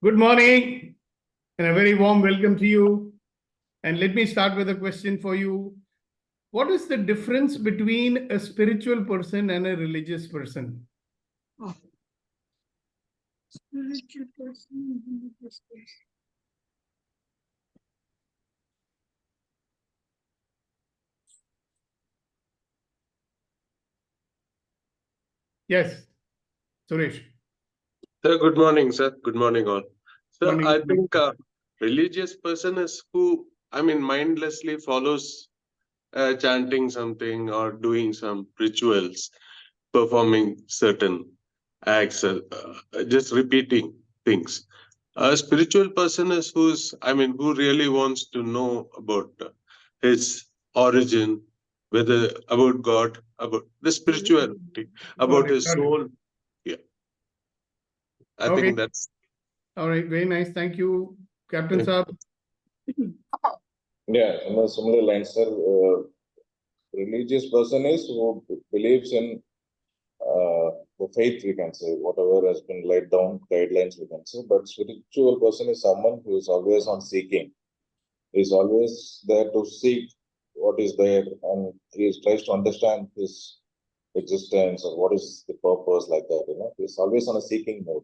Good morning and a very warm welcome to you. And let me start with a question for you. What is the difference between a spiritual person and a religious person? Spiritual person, religious person. Yes, Suresh. Sir, good morning, sir. Good morning, all. So Morning. I think a religious person is who, mindlessly follows chanting something or doing some rituals, performing certain acts, just repeating things. A spiritual person is who really wants to know about his origin, whether about God, about the spirituality, Got about it. his Got it. soul. Yeah, I Okay. think that's. All right. Very nice. Thank you, Captain Saab. Yeah, in a similar line, sir, religious person is who believes in the faith, we can say, whatever has been laid down, guidelines, we can say. But spiritual person is someone who is always on seeking, is always there to seek what is there, and he tries to understand his existence or what is the purpose, like that. He's always on a seeking mode.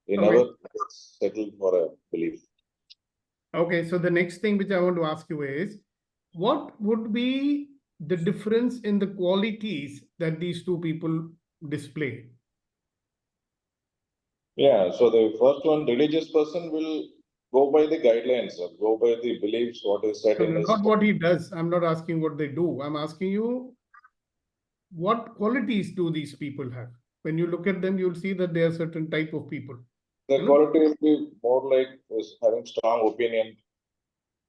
He Okay. never settled for a belief. Okay. So the next thing which I want to ask you is, what would be the difference in the qualities that these two people display? Yeah, so the first one, religious person will go by the guidelines or go by the beliefs, what is said No, in no, his. not what he does. I'm not asking what they do. I'm asking you, what qualities do these people have? When you look at them, you'll see that they are certain type of people. The quality will be more like is having strong opinion.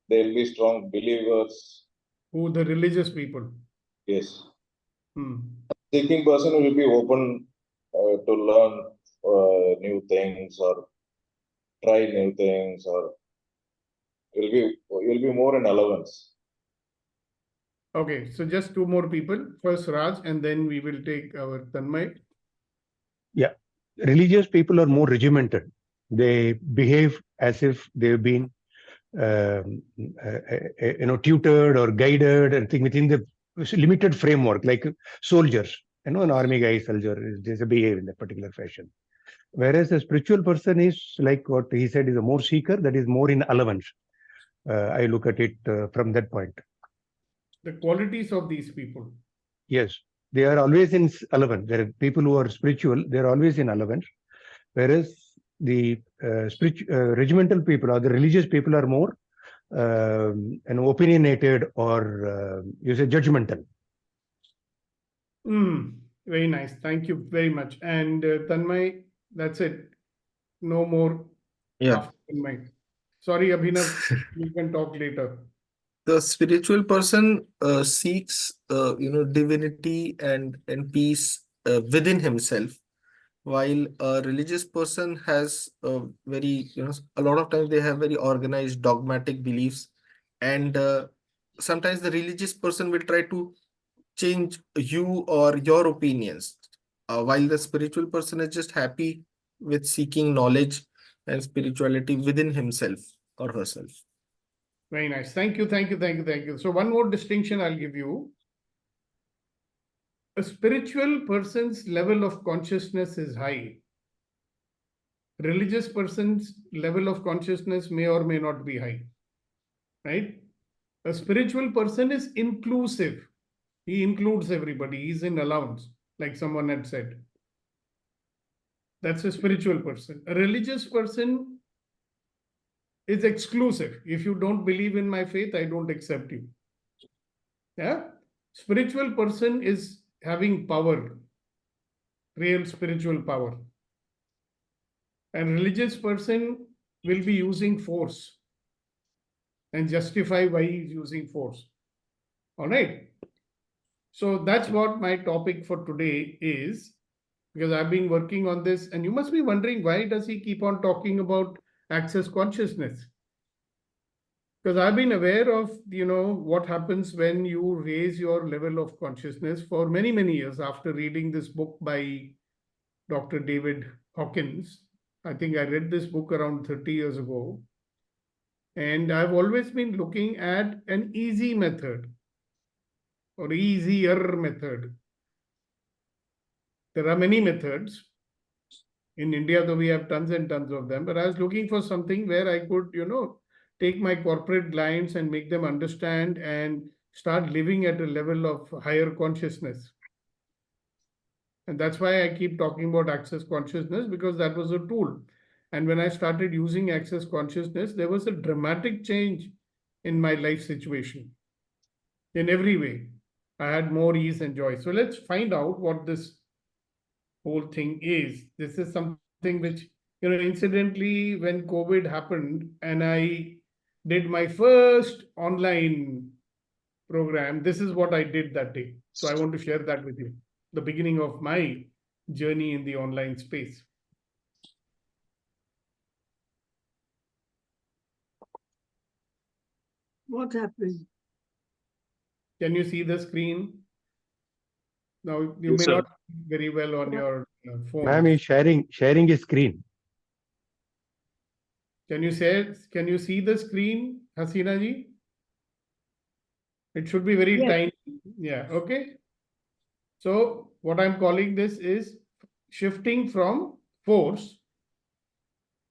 They'll be strong believers. Who the religious people? Yes. Hmm. Seeking person will be open to learn new things or try new things, or will be more in allowance. Okay, so just two more people. First Raj, and then we will take our Tanmay. Yeah, religious people are more regimented. They behave as if they've been, tutored or guided, and think within the limited framework, like soldiers. An army guy, soldier, they behave in that particular fashion. Whereas a spiritual person is like what he said, is a more seeker, that is more in allowance. I look at it from that point. The qualities of these people. Yes, they are always in allowance. There are people who are spiritual, they are always in allowance. Whereas the regimental people or the religious people are more opinionated or you say judgmental. Very nice. Thank you very much. And Tanmay, that's it. No more. Yeah. After Tanmay. Sorry, Abhinav, you can talk later. The spiritual person seeks, divinity and peace within himself, while a religious person has very, a lot of times they have very organized dogmatic beliefs, and sometimes the religious person will try to change you or your opinions, while the spiritual person is just happy with seeking knowledge and spirituality within himself or herself. Very nice. Thank you, thank you, thank you, thank you. So one more distinction I'll give you. A spiritual person's level of consciousness is high. Religious person's level of consciousness may or may not be high. Right? A spiritual person is inclusive. He includes everybody. He's in allowance, like someone had said. That's a spiritual person. A religious person is exclusive. If you don't believe in my faith, I don't accept you. Yeah? Spiritual person is having power, real spiritual power. And religious person will be using force and justify why he's using force. All right. So that's what my topic for today is, because I've been working on this, and you must be wondering, why does he keep on talking about access consciousness? Because I've been aware of, what happens when you raise your level of consciousness for many, many years after reading this book by Dr. David Hawkins. I think I read this book around 30 years ago. And I've always been looking at an easy method or easier method. There are many methods. In India, though, we have tons and tons of them. But I was looking for something where I could, take my corporate clients and make them understand and start living at a level of higher consciousness. And that's why I keep talking about access consciousness, because that was a tool. And when I started using access consciousness, there was a dramatic change in my life situation in every way. I had more ease and joy. So let's find out what this whole thing is. This is something which, incidentally, when COVID happened and I did my first online program, this is what I did that day. So I want to share that with you, the beginning of my journey in the online space. What happened? Can you see the screen? Now, you Yes, may sir. not see very well on your phone. Ma'am is sharing his screen. Can you see the screen, Hasina ji? It should be very Yes. tiny. Yeah, okay. So what I'm calling this is shifting from force.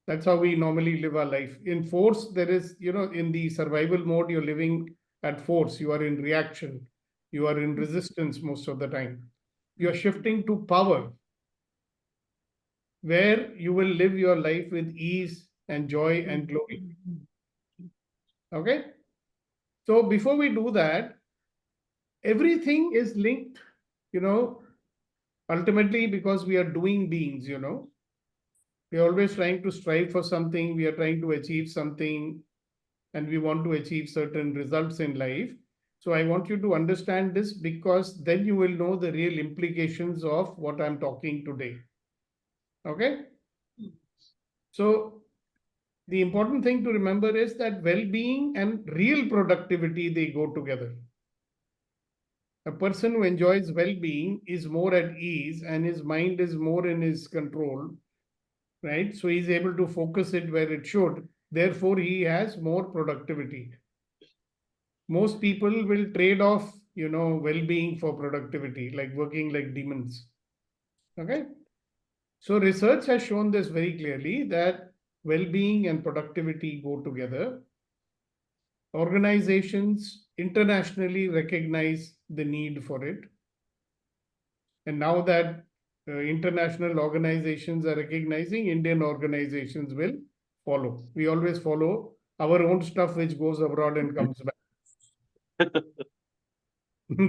That's how we normally live our life. In force, there is, in the survival mode, you're living at force. You are in reaction. You are in resistance most of the time. You're shifting to power, where you will live your life with ease and joy and glory. Okay? So before we do that, everything is linked, ultimately, because we are doing beings, we're always trying to strive for something, we are trying to achieve something, and we want to achieve certain results in life. So I want you to understand this, because then you will know the real implications of what I'm talking today. Okay? So the important thing to remember is that well-being and real productivity, they go together. A person who enjoys well-being is more at ease and his mind is more in his control, right? So he's able to focus it where it should. Therefore, he has more productivity. Most people will trade off, well-being for productivity, like working like demons. Okay? So research has shown this very clearly, that well-being and productivity go together. Organizations internationally recognize the need for it. And now that international organizations are recognizing, Indian organizations will follow. We always follow our own stuff which goes abroad and comes back.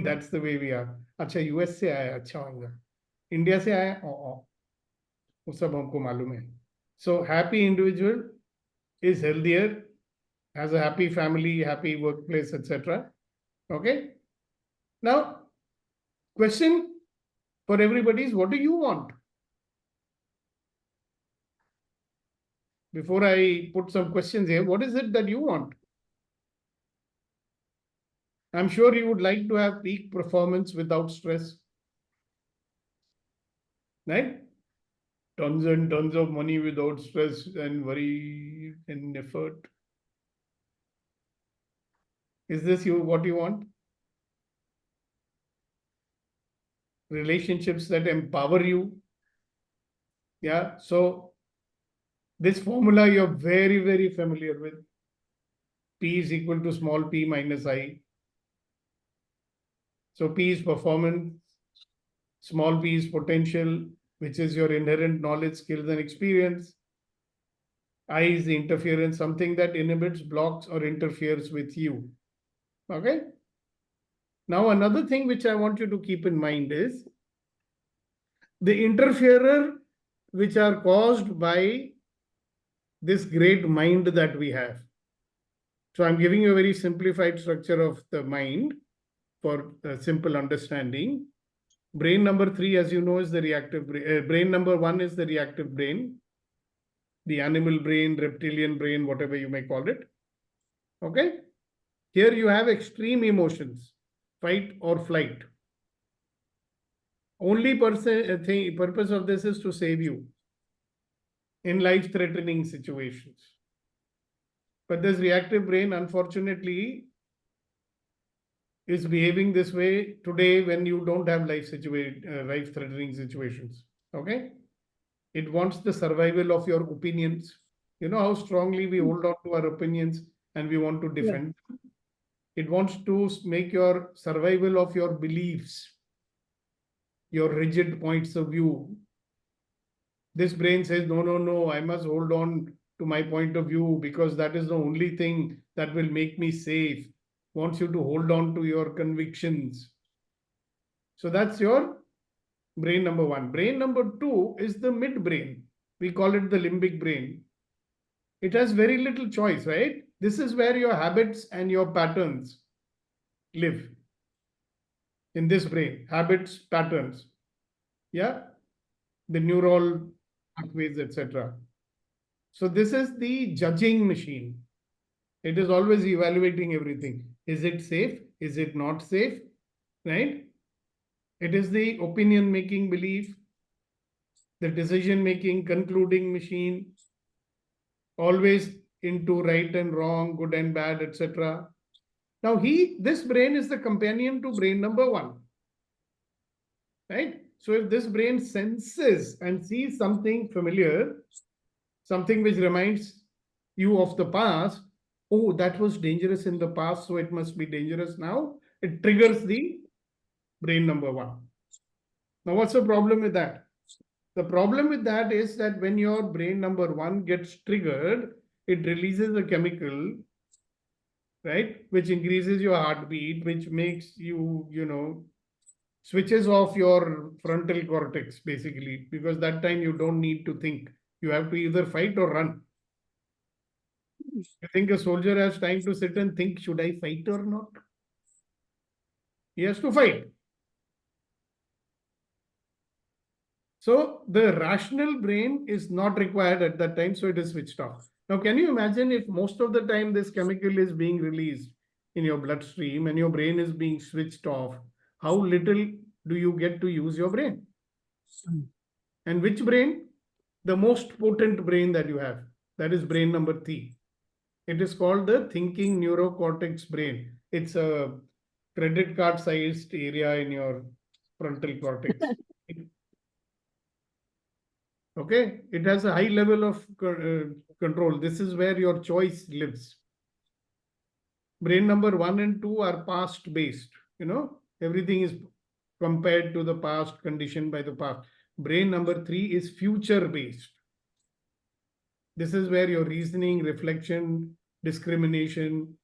That's the way we are. अच्छा US से आया, अच्छा होगा. India से आया, वो सब हमको मालूम है. So happy individual is healthier, has a happy family, happy workplace, etc. Okay. Now, question for everybody is, what do you want? Before I put some questions here, what is it that you want? I'm sure you would like to have peak performance without stress, right? Tons and tons of money without stress and worry and effort. Is this what you want? Relationships that empower you. Yeah. So this formula you're very, very familiar with. P is equal to small p minus I. So P is performance, small p is potential, which is your inherent knowledge, skills, and experience. I is the interference, something that inhibits, blocks, or interferes with you. Okay? Now, another thing which I want you to keep in mind is the interferer which are caused by this great mind that we have. So I'm giving you a very simplified structure of the mind for simple understanding. Brain number 3, as you know, is the reactive brain. Brain number 1 is the reactive brain, the animal brain, reptilian brain, whatever you may call it. Okay? Here you have extreme emotions, fight or flight. Only purpose of this is to save you. in life-threatening situations. But this reactive brain, unfortunately, is behaving this way today when you don't have life-threatening situations. Okay? It wants the survival of your opinions. You know how strongly we hold on to our opinions and we want to defend them? It wants to make your survival of your beliefs, your rigid points of view. This brain says, no, no, no, I must hold on to my point of view because that is the only thing that will make me safe. Wants you to hold on to your convictions. So that's your brain number one. Brain number two is the midbrain. We call it the limbic brain. It has very little choice, right? This is where your habits and your patterns live. In this brain, habits, patterns. Yeah, the neural pathways, etc. So this is the judging machine. It is always evaluating everything. Is it safe? Is it not safe? Right? It is the opinion-making belief, the decision-making, concluding machine, always into right and wrong, good and bad, etc. Now this brain is the companion to brain number one. Right? So if this brain senses and sees something familiar, something which reminds you of the past, oh, that was dangerous in the past, so it must be dangerous now. It triggers the brain number one. Now, what's the problem with that? The problem with that is that when your brain number one gets triggered, it releases a chemical, right, which increases your heartbeat, which makes you, switches off your frontal cortex, basically, because that time you don't need to think. You have to either fight or run. You think a soldier has time to sit and think, should I fight or not? He has to fight. So the rational brain is not required at that time, so it is switched off. Now, can you imagine if most of the time this chemical is being released in your bloodstream and your brain is being switched off, how little do you get to use your brain? And which brain? The most potent brain that you have. That is brain number 3. It is called the thinking neurocortex brain. It's a credit card sized area in your frontal cortex. Okay, it has a high level of control. This is where your choice lives. Brain number 1 and 2 are past based. Everything is compared to the past, conditioned by the past. Brain number 3 is future based. This is where your reasoning, reflection, discrimination.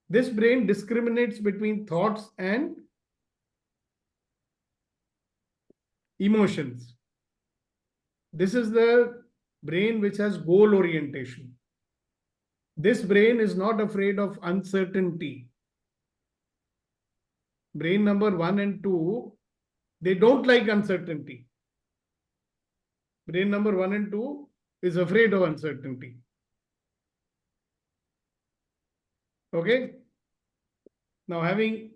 This brain discriminates between thoughts and emotions. This is the brain which has goal orientation. This brain is not afraid of uncertainty. Brain number 1 and 2, they don't like uncertainty. Brain number 1 and 2 is afraid of uncertainty. Okay? Now, having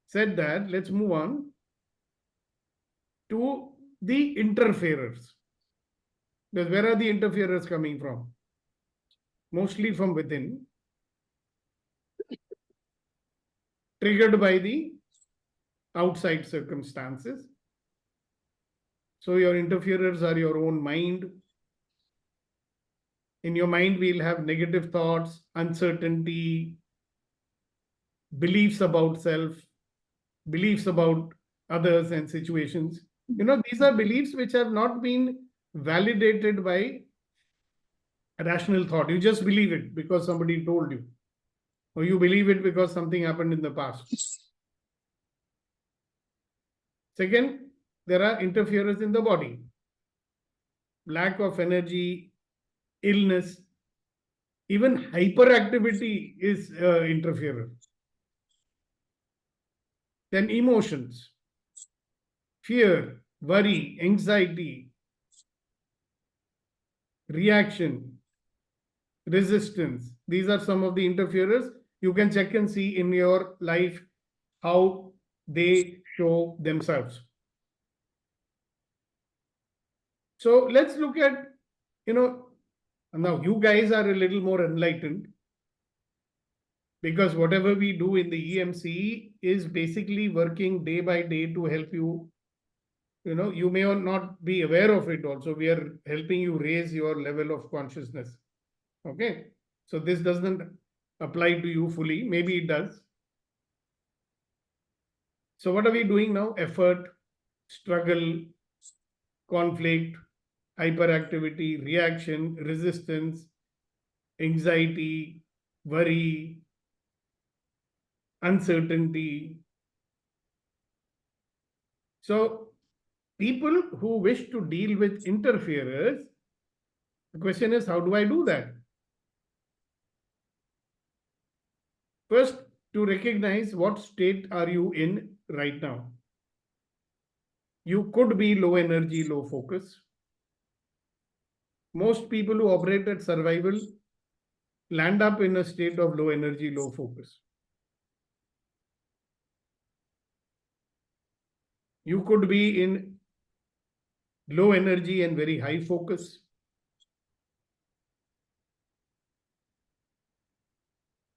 said that, let's move on to the interferers. Because where are the interferers coming from? Mostly from within, triggered by the outside circumstances. So your interferers are your own mind. In your mind, we'll have negative thoughts, uncertainty, beliefs about self, beliefs about others and situations. These are beliefs which have not been validated by rational thought. You just believe it because somebody told you, or you believe it because something happened in the past. Second, there are interferers in the body. Lack of energy, illness, even hyperactivity is interferer. Then emotions, fear, worry, anxiety, reaction, resistance. These are some of the interferers. You can check and see in your life how they show themselves. So let's look at, now you guys are a little more enlightened, because whatever we do in the EMC is basically working day by day to help you. You may or not be aware of it also. We are helping you raise your level of consciousness. Okay. So this doesn't apply to you fully. Maybe it does. So what are we doing now? Effort, struggle, conflict, hyperactivity, reaction, resistance, anxiety, worry, uncertainty. So people who wish to deal with interferers, the question is, how do I do that? First, to recognize what state are you in right now. You could be low energy, low focus. Most people who operate at survival land up in a state of low energy, low focus. You could be in low energy and very high focus.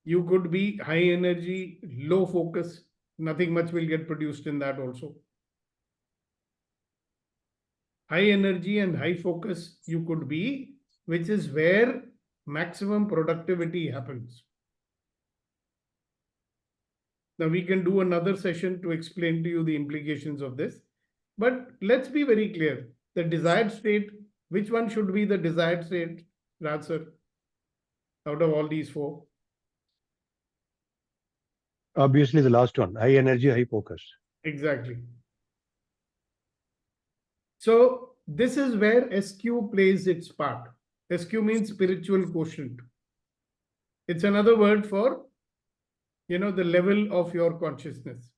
You could be high energy, low focus. Nothing much will get produced in that also. High energy and high focus you could be, which is where maximum productivity happens. Now we can do another session to explain to you the implications of this. But let's be very clear. The desired state, which one should be the desired state, Raj sir, out of all these four? Obviously, the last one, high energy, high focus. Exactly. So this is where SQ plays its part. SQ means spiritual quotient. It's another word for, the level of your consciousness.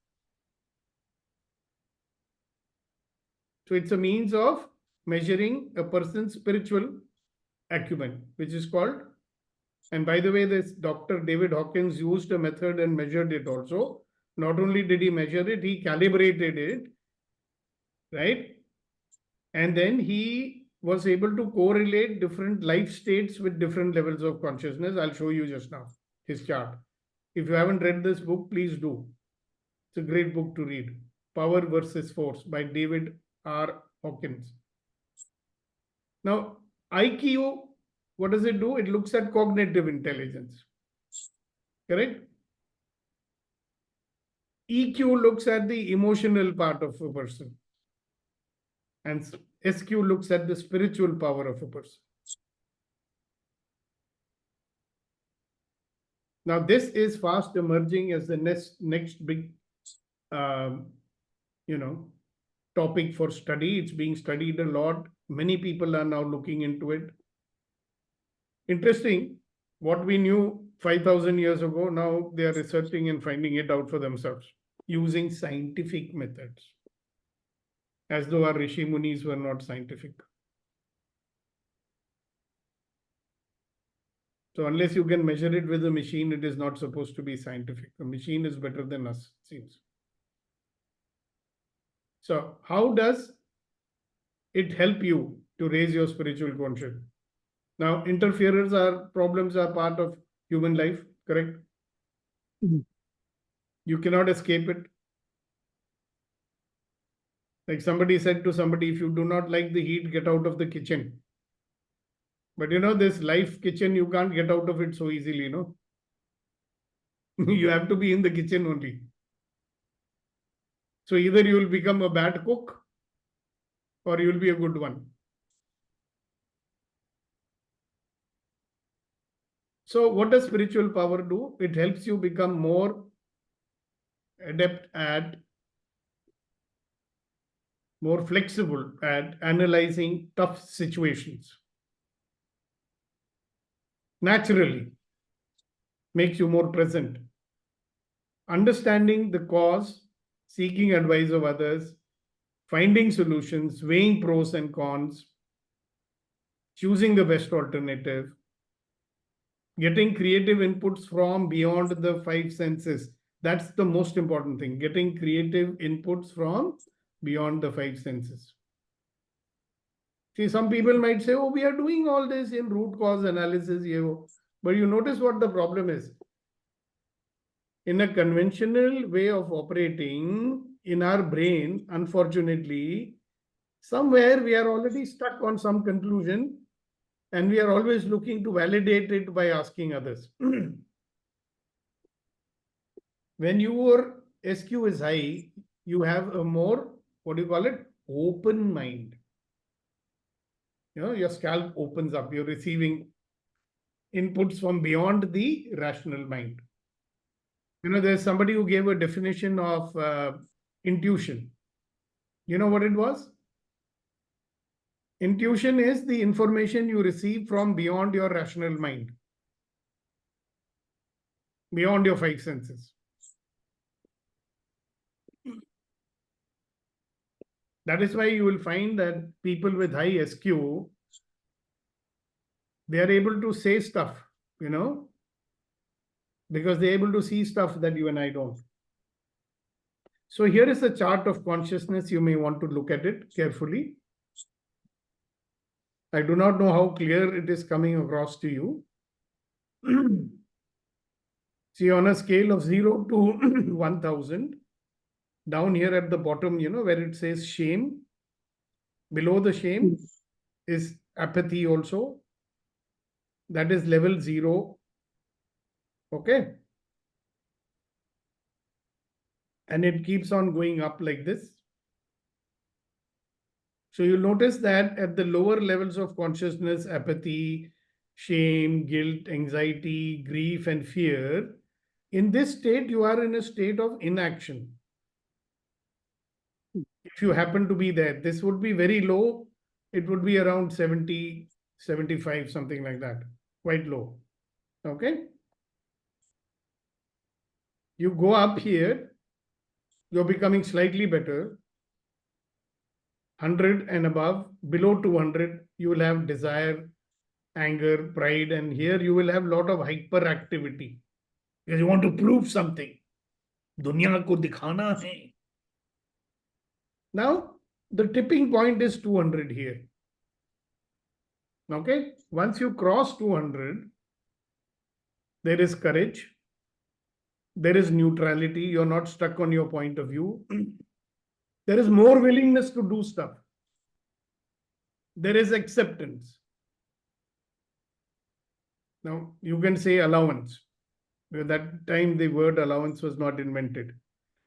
So it's a means of measuring a person's spiritual acumen, which is called, and by the way, this Dr. David Hawkins used a method and measured it also. Not only did he measure it, he calibrated it, right? And then he was able to correlate different life states with different levels of consciousness. I'll show you just now his chart. If you haven't read this book, please do. It's a great book to read. Power versus Force by David R. Hawkins. Now, IQ, what does it do? It looks at cognitive intelligence. Correct? EQ looks at the emotional part of a person. And SQ looks at the spiritual power of a person. Now, this is fast emerging as the next big, topic for study. It's being studied a lot. Many people are now looking into it. Interesting, what we knew 5,000 years ago, now they are researching and finding it out for themselves using scientific methods, as though our Rishi Munis were not scientific. So unless you can measure it with a machine, it is not supposed to be scientific. The machine is better than us, it seems. So how does it help you to raise your spiritual consciousness? Now, problems are part of human life, correct? Mm-hmm. You cannot escape it. Like somebody said to somebody, if you do not like the heat, get out of the kitchen. But this life kitchen, you can't get out of it so easily, You have to be in the kitchen only. So either you will become a bad cook or you will be a good one. So what does spiritual power do? It helps you become more adept at, more flexible at analyzing tough situations. Naturally, makes you more present. Understanding the cause, seeking advice of others, finding solutions, weighing pros and cons, choosing the best alternative, getting creative inputs from beyond the five senses. That's the most important thing, getting creative inputs from beyond the five senses. See, some people might say, oh, we are doing all this in root cause analysis, but you notice what the problem is. In a conventional way of operating in our brain, unfortunately, somewhere we are already stuck on some conclusion and we are always looking to validate it by asking others. When your SQ is high, you have a more, what do you call it? Open mind. Your scalp opens up. You're receiving inputs from beyond the rational mind. There's somebody who gave a definition of intuition. You know what it was? Intuition is the information you receive from beyond your rational mind, beyond your five senses. That is why you will find that people with high SQ, they are able to say stuff, because they're able to see stuff that you and I don't. So here is a chart of consciousness. You may want to look at it carefully. I do not know how clear it is coming across to you. See, on a scale of 0 to 1000, down here at the bottom, where it says shame, below the shame is apathy also. That is level 0. Okay. And it keeps on going up like this. So you'll notice that at the lower levels of consciousness, apathy, shame, guilt, anxiety, grief, and fear, in this state, you are in a state of inaction. If you happen to be there, this would be very low. It would be around 70, 75, something like that. Quite low. Okay. You go up here, you're becoming slightly better. 100 and above, below 200, you will have desire, anger, pride, and here you will have a lot of hyperactivity because you want to prove something. Dunya ko dikhana hai. Now, the tipping point is 200 here. Okay, once you cross 200, there is courage, there is neutrality, you're not stuck on your point of view. There is more willingness to do stuff. There is acceptance. Now, you can say allowance. Because that time the word allowance was not invented.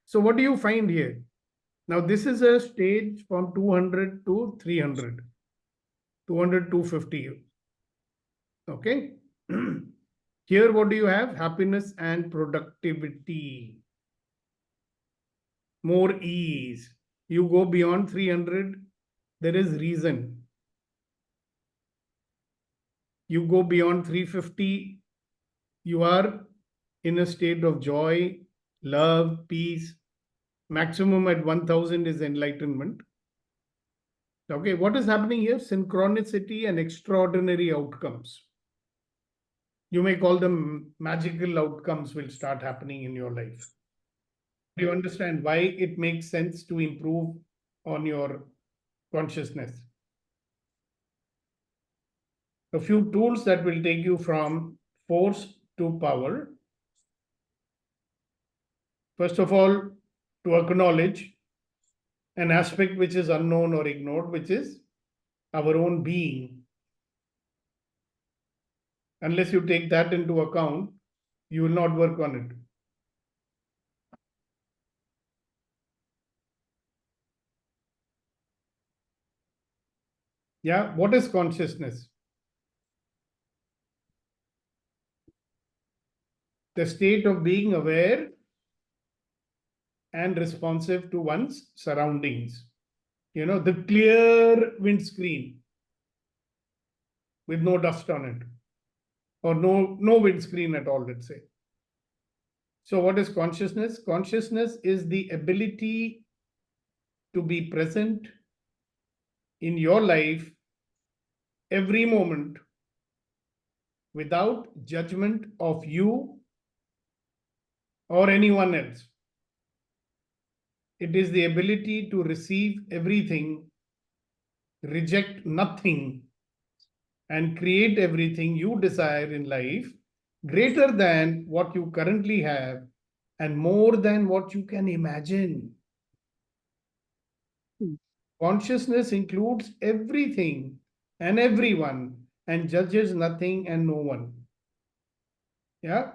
So what do you find here? Now, this is a stage from 200 to 300. 200 to 250. Okay. Here, what do you have? Happiness and productivity. More ease. You go beyond 300, there is reason. You go beyond 350, you are in a state of joy, love, peace. Maximum at 1000 is enlightenment. Okay, what is happening here? Synchronicity and extraordinary outcomes. You may call them magical outcomes will start happening in your life. Do you understand why it makes sense to improve on your consciousness? A few tools that will take you from force to power. First of all, to acknowledge an aspect which is unknown or ignored, which is our own being. Unless you take that into account, you will not work on it. Yeah, what is consciousness? The state of being aware and responsive to one's surroundings. The clear windscreen with no dust on it, or no windscreen at all, let's say. So what is consciousness? Consciousness is the ability to be present in your life every moment without judgment of you or anyone else. It is the ability to receive everything reject nothing, and create everything you desire in life greater than what you currently have and more than what you can imagine. Consciousness includes everything and everyone and judges nothing and no one. Yeah,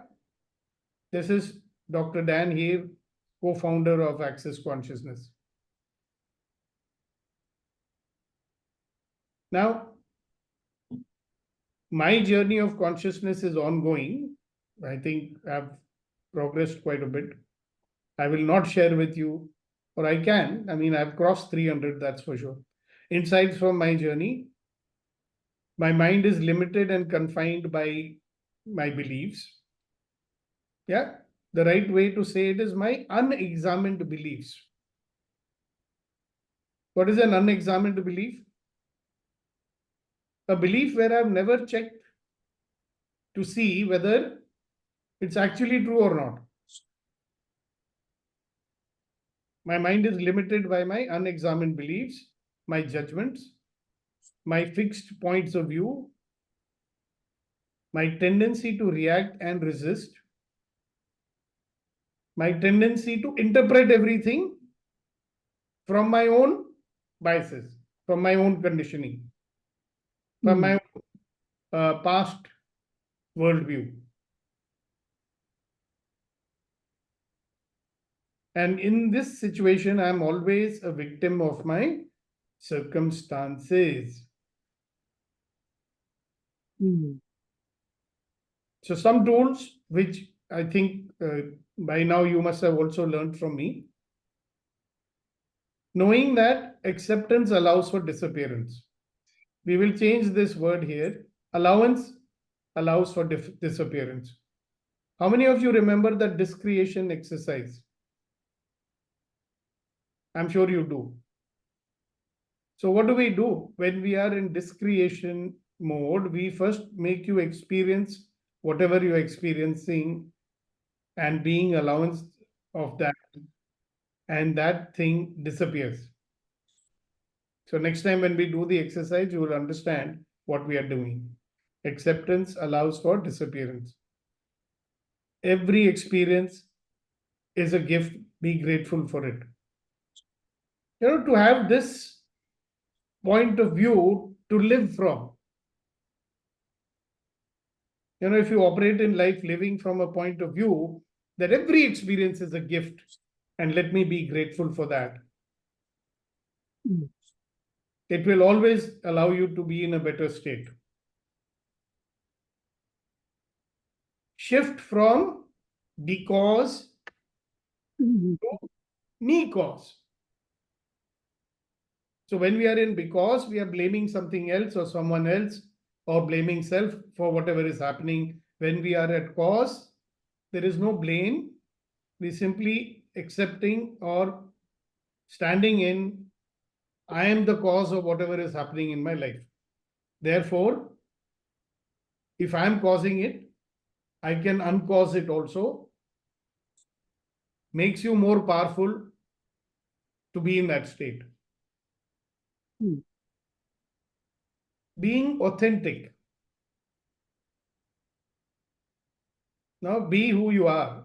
this is Dr. Dan here, co-founder of Access Consciousness. Now, my journey of consciousness is ongoing. I think I've progressed quite a bit. I will not share with you, or I can. I mean, I've crossed 300, that's for sure. Insights from my journey. My mind is limited and confined by my beliefs. Yeah, the right way to say it is my unexamined beliefs. What is an unexamined belief? A belief where I've never checked to see whether it's actually true or not. My mind is limited by my unexamined beliefs, my judgments, my fixed points of view, my tendency to react and resist, my tendency to interpret everything from my own biases, from my own conditioning, from my past worldview. And in this situation, I'm always a victim of my circumstances. So some tools, which I think by now you must have also learned from me. Knowing that acceptance allows for disappearance. We will change this word here. Allowance allows for disappearance. How many of you remember that discretion exercise? I'm sure you do. So what do we do when we are in discretion mode? We first make you experience whatever you're experiencing and being allowance of that, and that thing disappears. So next time when we do the exercise, you will understand what we are doing. Acceptance allows for disappearance. Every experience is a gift. Be grateful for it. To have this point of view to live from. If you operate in life living from a point of view that every experience is a gift, and let me be grateful for that, it will always allow you to be in a better state. Shift from because to me cause. So when we are in because, we are blaming something else or someone else, or blaming self for whatever is happening. When we are at cause, there is no blame. We simply accepting or standing in, I am the cause of whatever is happening in my life. Therefore, if I am causing it, I can uncause it also. Makes you more powerful to be in that state. Being authentic. Now be who you are.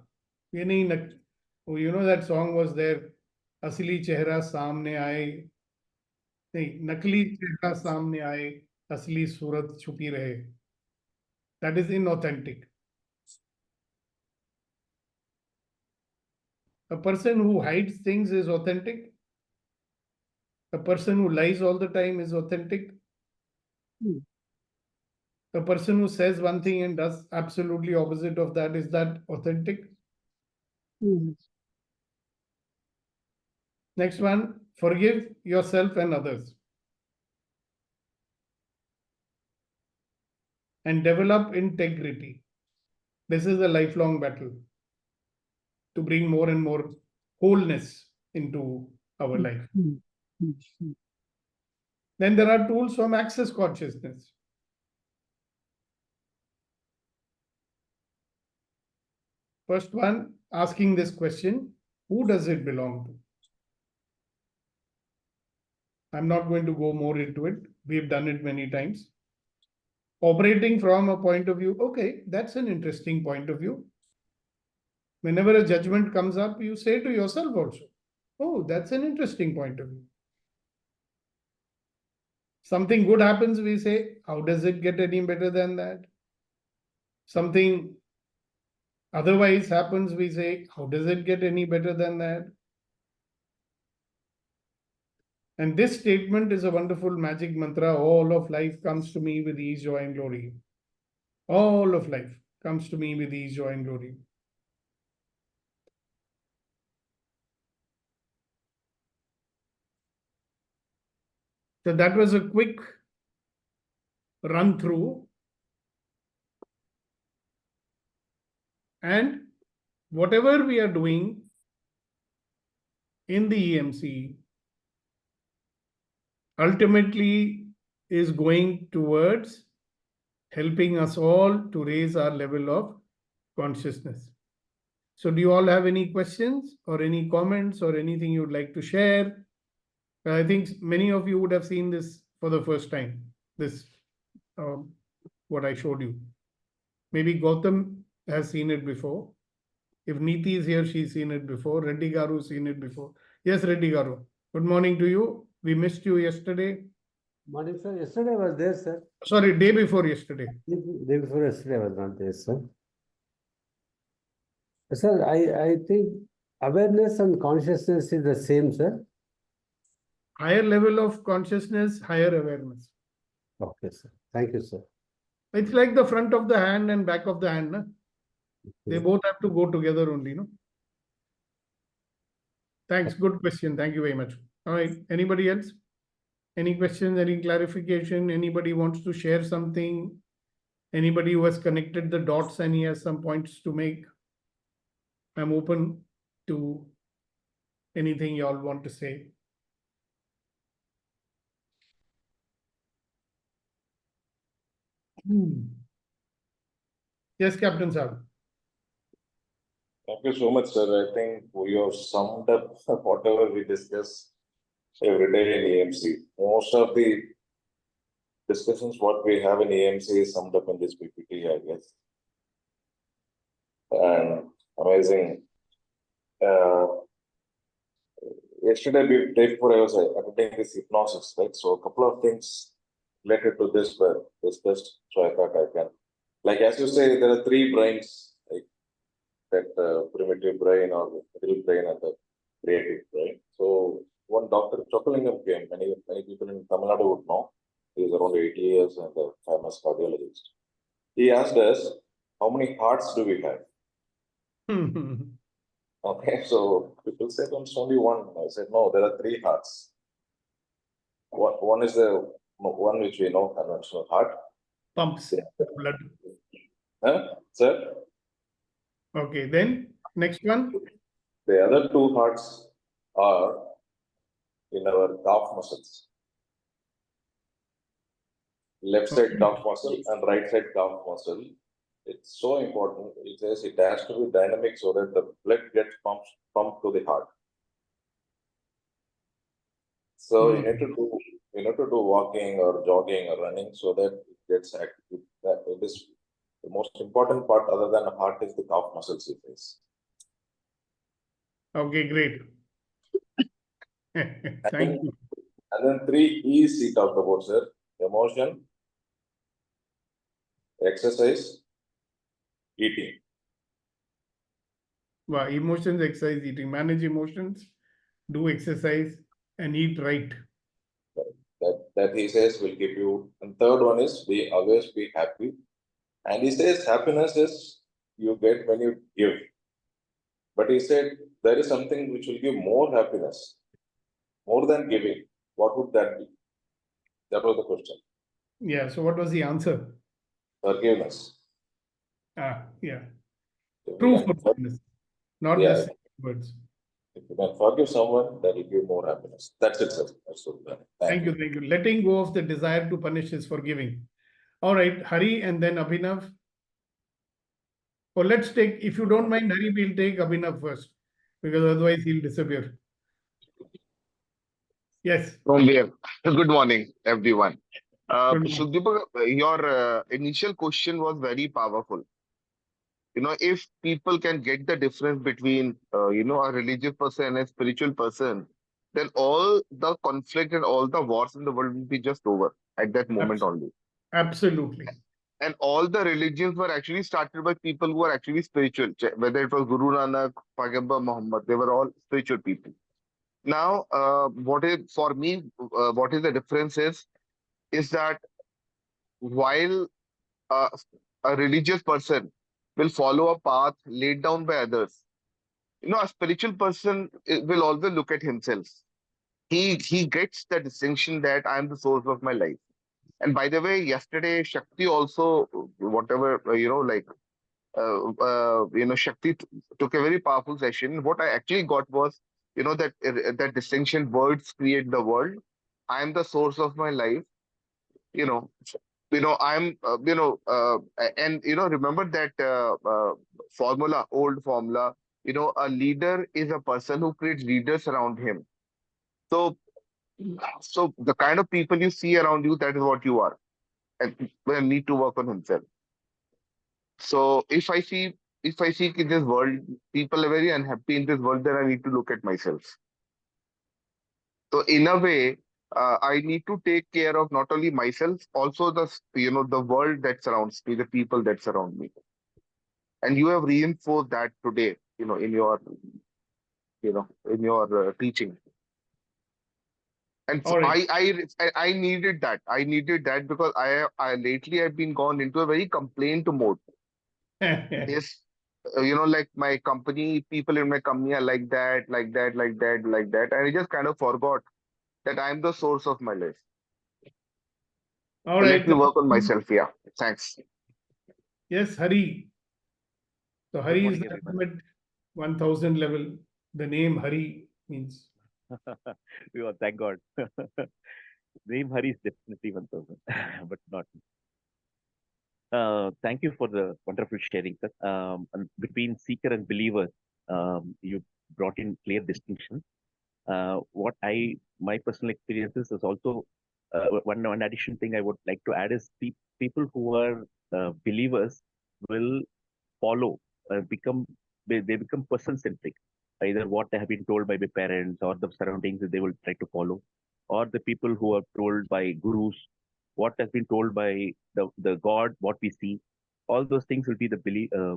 That song was there. Asli chehra samne aaye. नहीं, नकली चेहरा सामने आए, असली सूरत छुपी रहे. That is inauthentic. A person who hides things is authentic. A person who lies all the time is authentic. A person who says one thing and does absolutely opposite of that, is that authentic? Next one, forgive yourself and others. And develop integrity. This is a lifelong battle to bring more and more wholeness into our life. Then there are tools from Access Consciousness. First one, asking this question, who does it belong to? I'm not going to go more into it. We've done it many times. Operating from a point of view, okay, that's an interesting point of view. Whenever a judgment comes up, you say to yourself also, oh, that's an interesting point of view. Something good happens, we say, how does it get any better than that? Something otherwise happens, we say, how does it get any better than that? And this statement is a wonderful magic mantra. All of life comes to me with ease, joy, and glory. All of life comes to me with ease, joy, and glory. So that was a quick run through. And whatever we are doing in the EMC ultimately is going towards helping us all to raise our level of consciousness. So do you all have any questions or any comments or anything you'd like to share? I think many of you would have seen this for the first time, this what I showed you. Maybe Gautam has seen it before. If Neeti is here, she's seen it before. Reddy Garu's seen it before. Yes, Reddy Garu. Good morning to you. We missed you yesterday. Morning, sir. Yesterday I was there, sir. Sorry, day before yesterday. Day before yesterday I was not there, sir. Sir, I think awareness and consciousness is the same, sir. Higher level of consciousness, higher awareness. Okay, sir. Thank you, sir. It's like the front of the hand and back of the hand. Na? They Okay. both have to go together only. No? Thanks. Good question. Thank you very much. All right. Anybody else? Any questions? Any clarification? Anybody wants to share something? Anybody who has connected the dots and he has some points to make? I'm open to anything you all want to say. Yes, Captain Saab. Thank you so much, sir. I think we have summed up whatever we discuss every day in EMC. Most of the discussions what we have in EMC is summed up in this PPT, I guess. And amazing. Yesterday, day before I was attending this hypnosis, right? So a couple of things related to this were discussed. So I thought I can, like as you say, there are three brains, like that primitive brain or the middle brain and the creative brain. So one Dr. Chokalingam came, many people in Tamil Nadu would know. He is around 80 years and a famous cardiologist. He asked us, how many hearts do we have? Okay, so people said it's only one. I said, no, there are three hearts. One is the one which we know, conventional heart. Pumps blood. Huh? Sir? Okay, then next one. The other two hearts are in our calf muscles. Left side calf muscle and right side calf muscle. It's so important. It says it has to be dynamic so that the blood gets pumped to the heart. So you need to do walking or jogging or running so that it gets active. That it is the most important part other than the heart is the calf muscles it is. Okay, great. Thank you. And then 3 E's he talked about, sir. Emotion, exercise, eating. Wow, emotions, exercise, eating. Manage emotions, do exercise, and eat right. That he says will give you. And third one is always be happy. And he says happiness is you get when you give. But he said there is something which will give more happiness, more than giving. What would that be? That was the question. Yeah, so what was the answer? Forgiveness. Yeah. If True you can forgiveness, not Yeah. just words. If you can forgive someone, that will give more happiness. That's it, sir. That's all. Thank you. Thank you. Letting go of the desire to punish is forgiving. All right, Hari and then Abhinav. Or let's take, if you don't mind, Hari, we'll take Abhinav first, because otherwise he'll disappear. Yes. From there. Good morning, everyone. Good morning. Deepak, your initial question was very powerful. If people can get the difference between, a religious person and a spiritual person, then all the conflict and all the wars in the world will be just over at that moment Abs- only. Absolutely. And all the religions were actually started by people who were actually spiritual, whether it was Guru Nanak, Paigambar Muhammad, they were all spiritual people. Now, what is for me, what is the difference is that while uh, a religious person will follow a path laid down by others, a spiritual person will always look at himself. He gets the distinction that I am the source of my life. And by the way, yesterday Shakti also, whatever Shakti took a very powerful session. What I actually got was, that distinction: words create the world. I am the source of my life. You know, I'm, and remember that formula, old formula. A leader is a person who creates leaders around him. So, so the kind of people you see around you, that is what you are, and people need to work on himself. So if I see in this world, people are very unhappy in this world, then I need to look at myself. So in a way, I need to take care of not only myself, also the world that surrounds me, the people that surround me. And you have reinforced that today, in your teaching. And All right. I needed that. I needed that because I lately I've been gone into a very complaint mode. Yes, like my company, people in my company are like that, like that, like that, like that. And I just kind of forgot that I'm the source of my life. All Let right. me work on myself. Yeah. Thanks. Yes, Hari. So Good Hari is morning, the everyone. ultimate 1000 level. The name Hari means. Thank God. Name Hari is definitely 1000, but not. Thank you for the wonderful sharing, sir. And between seeker and believer, you brought in clear distinction. My personal experiences is also one addition thing I would like to add is people who are believers will follow, they become person centric. Either what they have been told by their parents or the surroundings that they will try to follow, or the people who are told by gurus, what has been told by the God, what we see, all those things will be the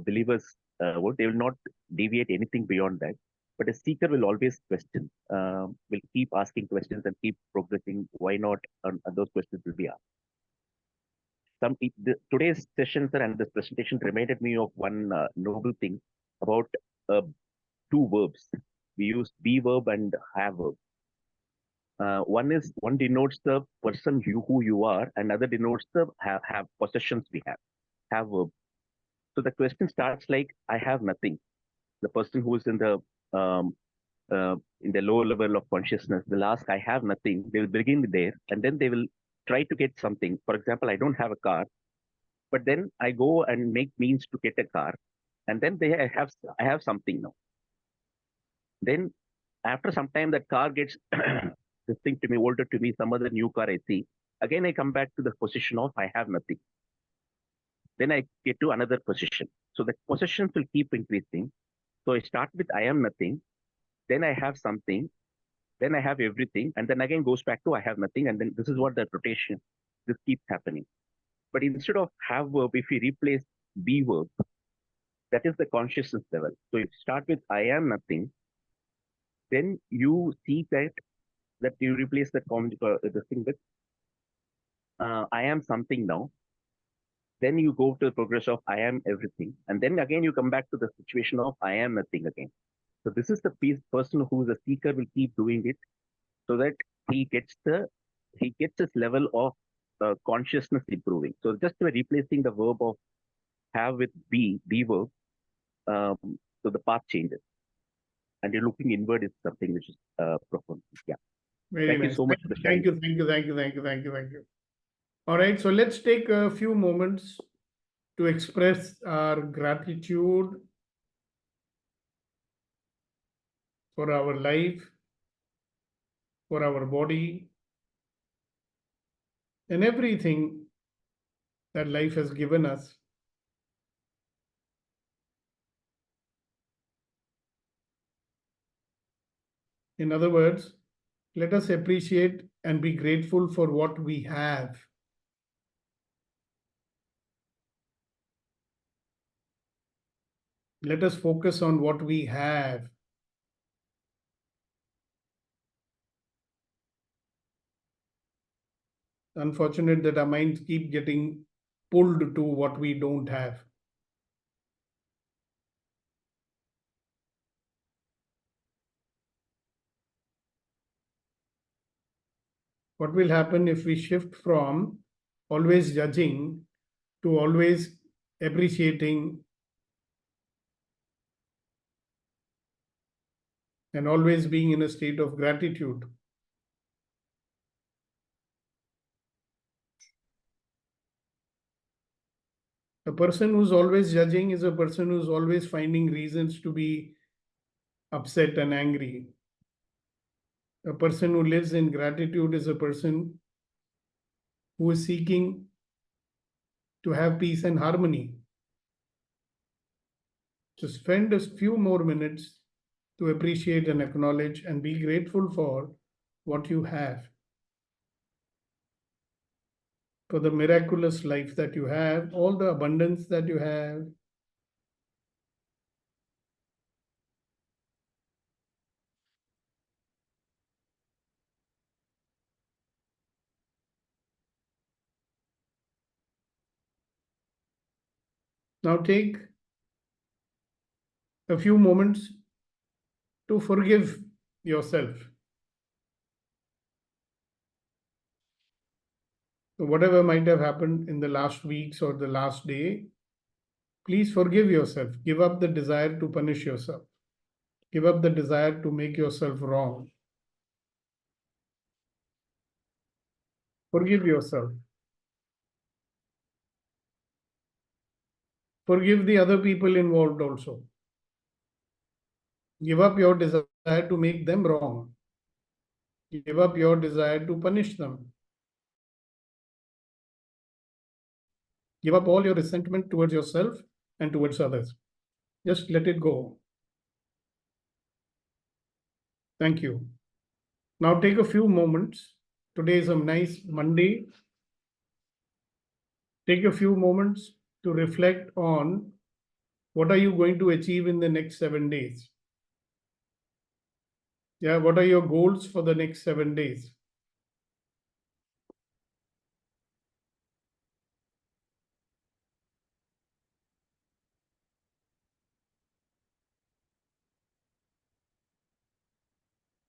believers. What they will not deviate anything beyond that. But a seeker will always question, will keep asking questions and keep progressing. Why not? And those questions will be asked. Today's session, sir, and this presentation reminded me of one noble thing about uh, two verbs. We use be verb and have verb. One denotes the person who you are, and other denotes the have possessions we have verb. So the question starts like I have nothing. The person who is um, in the lower level of consciousness, they'll ask I have nothing. They will begin there, and then they will try to get something. For example, I don't have a car, but then I go and make means to get a car, and then I have something now. Then after some time, that car gets this thing to me, older to me, some other new car I see. Again, I come back to the position of I have nothing. Then I get to another position. So the positions will keep increasing. So I start with I am nothing, then I have something, then I have everything, and then again goes back to I have nothing, and then this is what the rotation, this keeps happening. But instead of have verb, if we replace be verb, that is the consciousness level. So if you start with I am nothing, then you see that you replace the thing with I am something now. Then you go to the progress of I am everything, and then again you come back to the situation of I am nothing again. So this is the person who is a seeker will keep doing it, so that he gets his level of consciousness improving. So just by replacing the verb of have with be verb, so the path changes, and you're looking inward is something which is profound. Yeah. Very Thank you nice. so much for the sharing. Thank you. All right. So let's take a few moments to express our gratitude for our life, for our body, and everything that life has given us. In other words, let us appreciate and be grateful for what we have. Let us focus on what we have. Unfortunate that our minds keep getting pulled to what we don't have. What will happen if we shift from always judging to always appreciating and always being in a state of gratitude? A person who's always judging is a person who's always finding reasons to be upset and angry. A person who lives in gratitude is a person who is seeking to have peace and harmony. So spend a few more minutes to appreciate and acknowledge and be grateful for what you have, for the miraculous life that you have, all the abundance that you have. Now take a few moments to forgive yourself. So whatever might have happened in the last weeks or the last day, please forgive yourself. Give up the desire to punish yourself. Give up the desire to make yourself wrong. Forgive yourself. Forgive the other people involved also. Give up your desire to make them wrong. Give up your desire to punish them. Give up all your resentment towards yourself and towards others. Just let it go. Thank you. Now take a few moments. Today is a nice Monday. Take a few moments to reflect on what are you going to achieve in the next 7 days. Yeah, what are your goals for the next 7 days?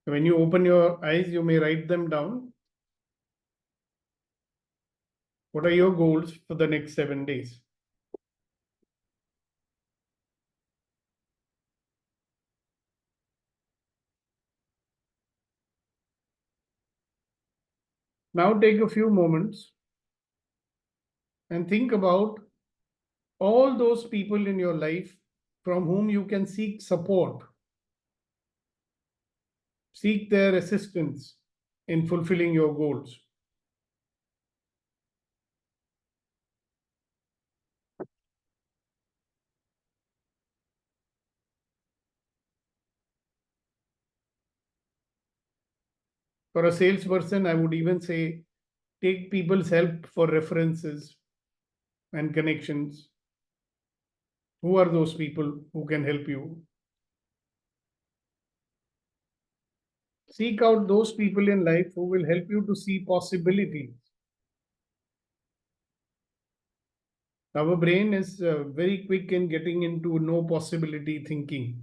When you open your eyes, you may write them down. What are your goals for the next 7 days? Now take a few moments and think about all those people in your life from whom you can seek support. Seek their assistance in fulfilling your goals. For a salesperson, I would even say take people's help for references and connections. Who are those people who can help you? Seek out those people in life who will help you to see possibilities. Our brain is very quick in getting into no possibility thinking.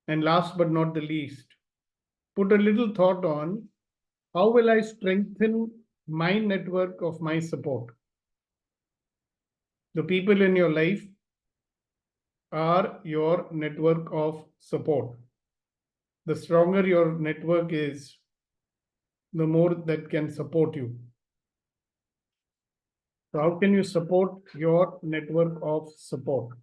And last but not the least, put a little thought on how will I strengthen my network of my support? The people in your life are your network of support. The stronger your network is, the more that can support you. So how can you support your network of support?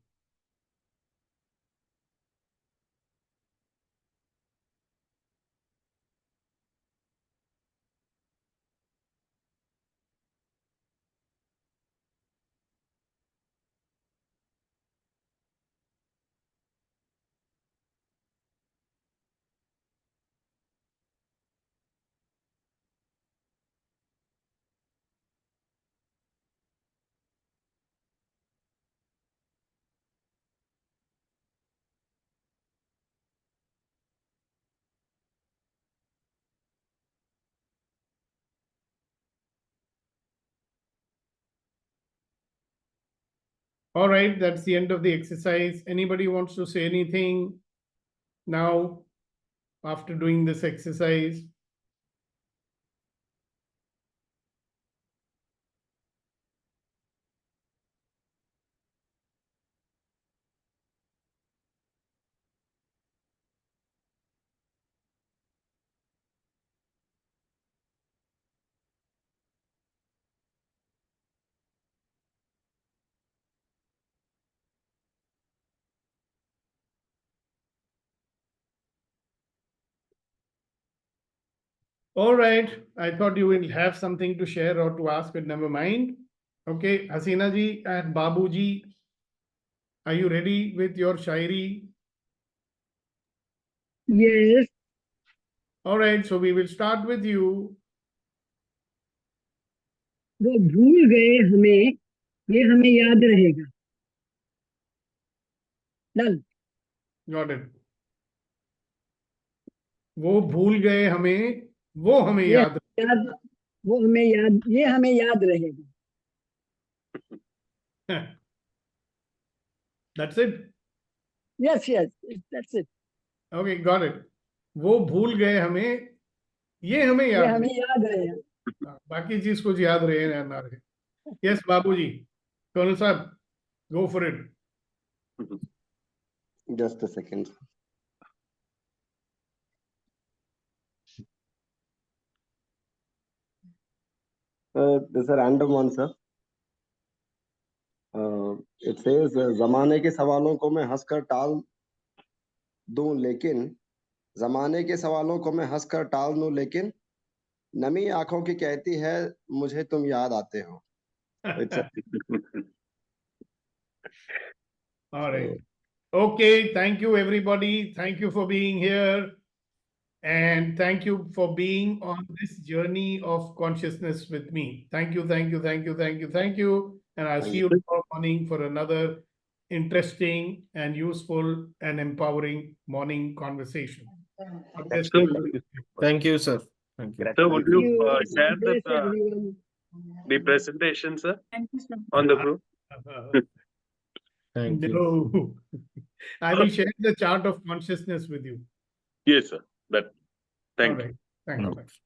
All right, that's the end of the exercise. Anybody wants to say anything now after doing this exercise? All right, I thought you will have something to share or to ask, but never mind. Okay, Hasina ji and Babu ji, are you ready with your shairi? Yes. All right, so we will start with you. वो भूल गए हमें, ये हमें याद रहेगा. Done. Got it. वो भूल गए हमें, वो हमें ये याद. याद, वो हमें याद, ये हमें याद रहेगा. That's it. Yes, yes, that's it. Okay, got it. वो भूल गए हमें, ये हमें ये याद हमें रहे. याद रहेगा. हाँ, बाकी चीज कुछ याद रहे या ना रहे. Yes, बाबूजी, कर्नल साहब, go for it. Just a second. This is a random one, sir. It says, जमाने के सवालों को मैं हंसकर टाल दूं, लेकिन जमाने के सवालों को मैं हंसकर टाल दूं, लेकिन नमी आंखों की कहती है मुझे तुम याद आते हो. It's a, All right. Okay, thank you everybody. Thank you for being here. And thank you for being on this journey of consciousness with me. Thank you, thank you, thank you, thank you, thank you. And I'll see you tomorrow morning for another interesting and useful and empowering morning conversation. God bless you. Thank you, sir. Thank you. So would Thank you you. share Bless the everyone. presentation, sir, Thank you, sir. on the group? Thank you. No, I will share the chart of consciousness with you. Yes, sir. That. All Thank you. right. Thank No. you.